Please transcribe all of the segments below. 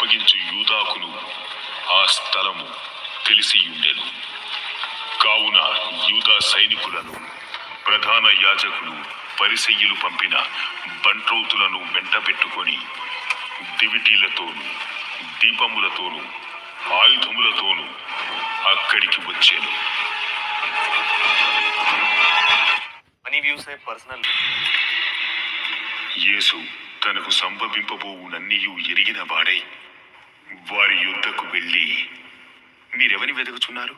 అప్పగించు యూదాకును ఆ స్థలము తెలిసియుండెను. కావున యూదా సైనికులను, ప్రధాన యాజకులు, పరిసయ్యులు పంపిన బంట్రౌతులను వెంటబెట్టుకొని దివిటీలతోనూ దీపములతోనూ ఆయుధములతోనూ అక్కడికి వచ్చాను. యేసు తనకు సంభవింపబోవునన్నీయు ఎరిగిన వాడై వారి యుద్ధకు వెళ్ళి, మీరెవని వెతుకుచున్నారు?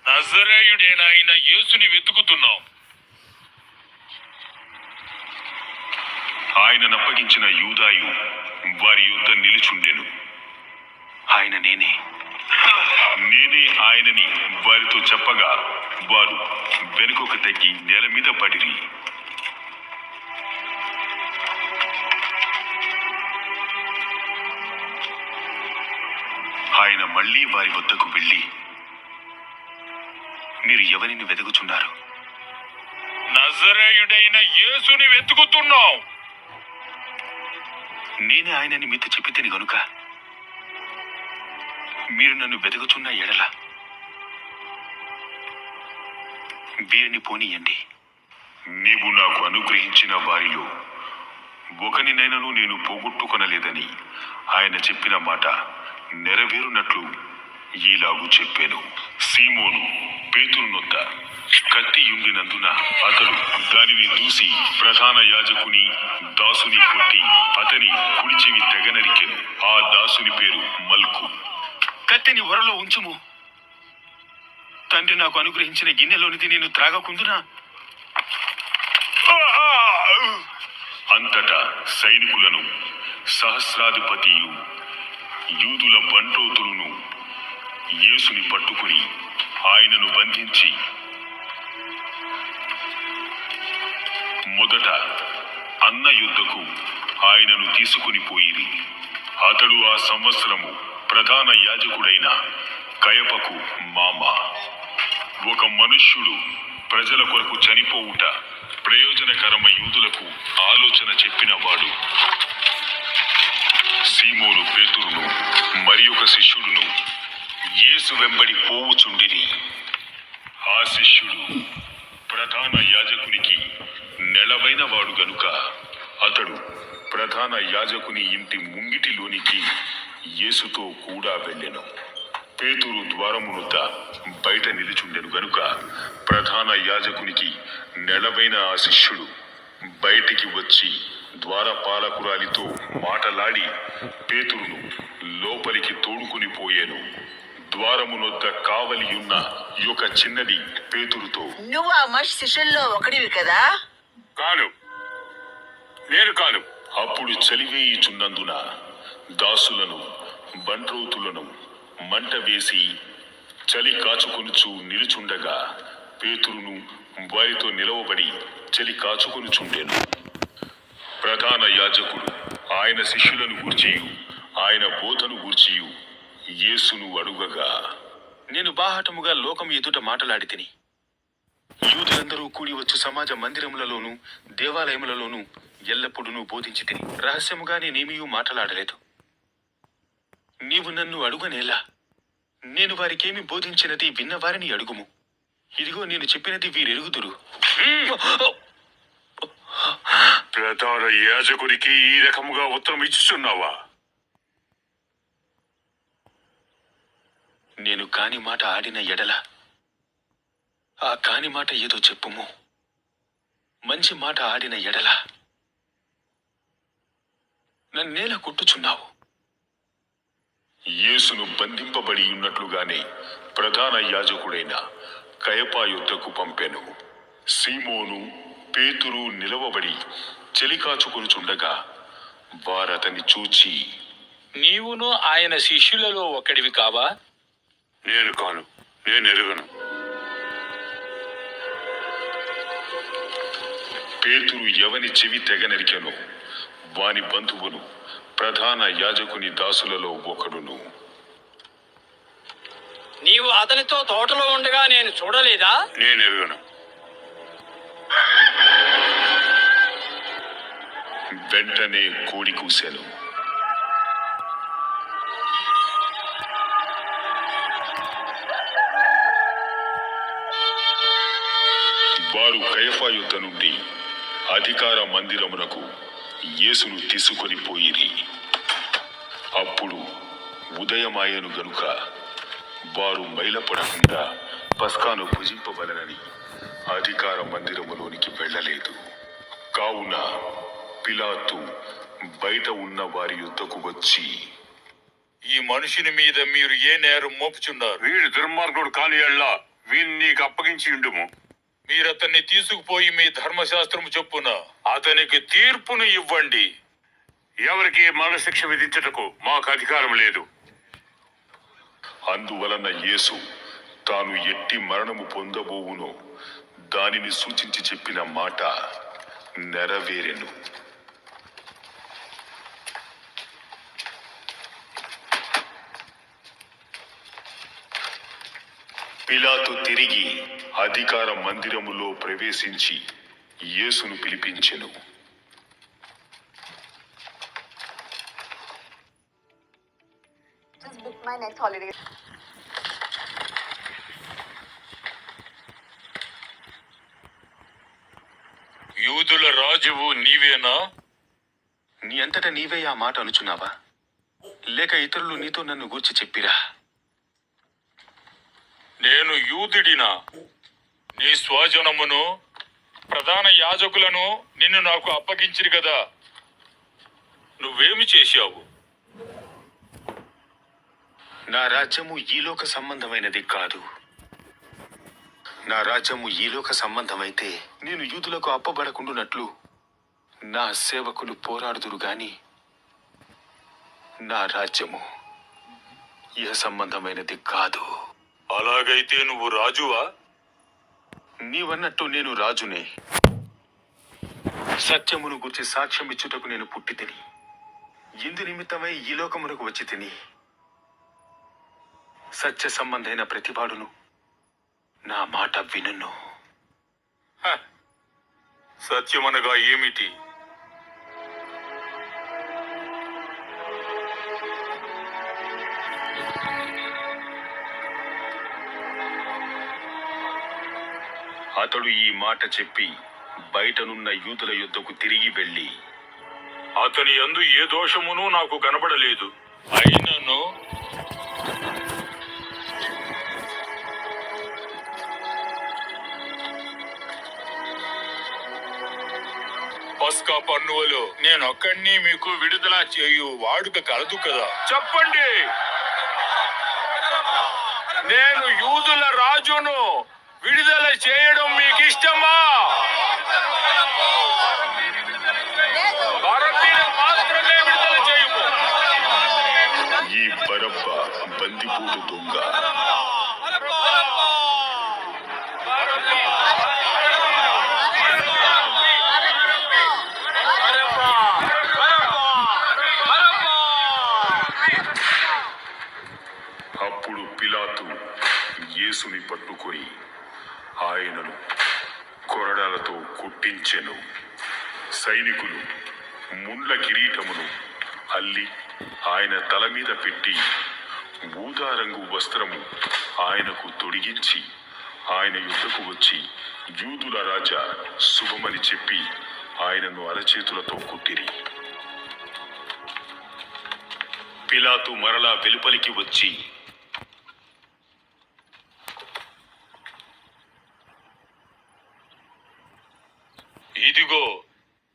నజరేయుడైన యేసుని వెతుకుతున్నాం. ఆయననప్పగించిన యూదాయు వారి యుద్ధ నిలుచుండెను. ఆయన నేనే ఆయనని వారితో చెప్పగా వారు వెనుకకు తగ్గి నేల మీద పడిరి. ఆయన మళ్లీ వారి వద్దకు వెళ్ళి, మీరు ఎవరిని వెతుకుచున్నారు? నజరేయుడైన యేసుని వెతుకుతున్నాం. నేనే ఆయనని మీతో చెప్పితేని గనుక మీరు నన్ను వెతుకుచున్న ఎడల వీరిని పోనీయండి. నీవు నాకు అనుగ్రహించిన వారిలో ఒకనినైనను నేను పోగొట్టుకొనలేదని ఆయన చెప్పిన మాట నెరవేరునట్లు ఈలాగు చెప్పాను. సీమోను పేతురు నొద్ద కత్తి ఉండినందున అతడు దానిని దూసి ప్రధాన యాజకుని దాసుని కొట్టి అతని కుడి చెవి తెగనరికెను. ఆ దాసుని పేరు మల్కు. కత్తిని వరలో ఉంచుము. తండ్రి నాకు అనుగ్రహించిన గిన్నెలోనిది నేను త్రాగకుందునా? అంతటా సైనికులను, సహస్రాధిపతియు యూదుల బంట్రౌతులను యేసుని పట్టుకుని ఆయనను బంధించి మొదట అన్న యుద్ధకు ఆయనను తీసుకుని పోయిరి. అతడు ఆ సంవత్సరము ప్రధాన యాజకుడైన కయపకు మామ. ఒక మనుష్యుడు ప్రజల కొరకు చనిపోవుట ప్రయోజనకరమ యూదులకు ఆలోచన చెప్పినవాడు. సీమోను పేతురును మరి ఒక శిష్యుడును యేసు వెంబడి పోవుచుండిరి. ఆ శిష్యుడు ప్రధాన యాజకునికి నెలవైన వాడు గనుక అతడు ప్రధాన యాజకుని ఇంటి ముంగిటిలోనికి యేసుతో కూడా వెళ్ళెను. పేతురు ద్వారమునొద్ద బయట నిలుచుండెను గనుక ప్రధాన యాజకునికి నెలవైన ఆ శిష్యుడు బయటికి వచ్చి ద్వారపాలకురాలితో మాటలాడి పేతురును లోపలికి తోడుకుని పోయాను. ద్వారమునొద్ద కావలియున్న ఒక చిన్నది పేతురుతో, నువ్వు ఆ మనిషి శిష్యుల్లో ఒకడివి కదా? కాను, నేను కాను. అప్పుడు చలివేయుచున్నందున దాసులను, బంట్రౌతులను మంట వేసి చలి కాచుకొనుచు నిలుచుండగా పేతురును వారితో నిలవబడి చలి కాచుకొనుచుండెను. ప్రధాన యాజకుడు ఆయన శిష్యులను గూర్చియు ఆయన బోధను గూర్చియు యేసును అడుగగా, నేను బాహాటముగా లోకం ఎదుట మాటలాడి తిని యూదులందరూ కూడి వచ్చు సమాజ మందిరములలోను దేవాలయములలోను ఎల్లప్పుడూ బోధించి తిని రహస్యముగా నేనేమీ మాటలాడలేదు. నీవు నన్ను అడుగనేలా? నేను వారికేమి బోధించినది విన్నవారిని అడుగుము. ఇదిగో నేను చెప్పినది వీరెరుగుదురు. ప్రధాన యాజకుడికి ఈ రకముగా ఉత్తరం ఇచ్చుచున్నావా? నేను కాని మాట ఆడిన ఎడల ఆ కాని మాట ఏదో చెప్పుము. మంచి మాట ఆడిన ఎడల నన్నేల కొట్టుచున్నావు. యేసును బంధింపబడి ఉన్నట్లుగానే ప్రధాన యాజకుడైన కయపా యుద్ధకు పంపెను. సీమోను పేతురు నిలవబడి చెలికాచుకొనుచుండగా వారతని చూచి, నీవును ఆయన శిష్యులలో ఒకడివి కావా? నేను కాను, నేను ఎరుగను. పేతురు ఎవని చెవి తెగనరికెనో వాని బంధువును ప్రధాన యాజకుని దాసులలో ఒకడును. నీవు అతనితో తోటలో ఉండగా నేను చూడలేదా? నేను ఎరుగను. వెంటనే కోడి కూసెను. వారు కయఫా యుద్ధ నుండి అధికార మందిరమునకు యేసును తీసుకొని పోయిరి. అప్పుడు ఉదయమాయను గనుక వారు మైలపడకుండా పస్కాను భుజింపవలనని అధికార మందిరములోనికి వెళ్ళలేదు. కావున పిలాతు బయట ఉన్న వారి యుద్ధకు వచ్చి, ఈ మనుషుని మీద మీరు ఏ నేరం మోపుచున్నారు? వీడు దుర్మార్గుడు కాని ఎల్లా వీణ్ణి నీకు అప్పగించి ఉండుము. మీరతన్ని తీసుకుపోయి మీ ధర్మశాస్త్రము చొప్పున అతనికి తీర్పును ఇవ్వండి. ఎవరికి మరణశిక్ష విధించుటకు మాకు అధికారం లేదు. అందువలన యేసు తాను ఎట్టి మరణము పొందబోవునో దానిని సూచించి చెప్పిన మాట నెరవేరెను. పిలాతు తిరిగి అధికార మందిరములో ప్రవేశించి యేసును పిలిపించెను. Just book my next holiday. యూదుల రాజువు నీవేనా? నీ అంతటా నీవే ఆ మాట అనుచున్నావా, లేక ఇతరులు నీతో నన్ను గూర్చి చెప్పిరా? నేను యూదుడినా? నీ స్వజనమును ప్రధాన యాజకులను నిన్ను నాకు అప్పగించిరు కదా, నువ్వేమి చేశావు? నా రాజ్యము ఈలోక సంబంధమైనది కాదు. నా రాజ్యము ఈలోక సంబంధమైతే నేను యూదులకు అప్పబడకుండునట్లు నా సేవకులు పోరాడుదురు గాని నా రాజ్యము ఇహ సంబంధమైనది కాదు. అలాగైతే నువ్వు రాజువా? నీవన్నట్టు నేను రాజునే. సత్యమును గురించి సాక్ష్యం ఇచ్చుటకు నేను పుట్టి తిని, ఇందు నిమిత్తమై ఈ లోకమునకు వచ్చి తిని. సత్య సంబంధైన ప్రతివాడును నా మాట వినును. సత్యమనగా ఏమిటి? అతడు ఈ మాట చెప్పి బయటనున్న యూదుల యుద్ధకు తిరిగి వెళ్ళి, అతని యందు ఏ దోషమును నాకు కనబడలేదు. అయినను పస్కా పన్నువలో నేనొక్కడిని మీకు విడుదల చేయు వాడుక కలదు కదా. చెప్పండి, నేను యూదుల రాజును విడుదల చేయడం మీకు ఇష్టమా? భారతీయులు మాత్రమే విడుదల చేయము. ఈ బరబ్బ బందిపోటు దొంగ అప్పుడు పిలాతు యేసుని పట్టుకొని ఆయనను కొరడాలతో కొట్టించెను. సైనికులు ముండ్ల కిరీటమును అల్లి ఆయన తల మీద పెట్టి ఊదారంగు వస్త్రము ఆయనకు తొడిగించి ఆయన యుద్ధకు వచ్చి, యూదుల రాజా శుభమని చెప్పి ఆయనను అరచేతులతో కొట్టిరి. పిలాతు మరలా వెలుపలికి వచ్చి, ఇదిగో,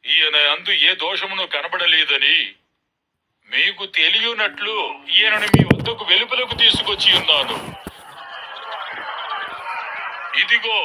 ఈయన అందు ఏ దోషమును కనబడలేదని మీకు తెలియనట్లు ఈయనను మీ వద్దకు వెలుపలకు తీసుకొచ్చి ఉన్నాను. ఇదిగో,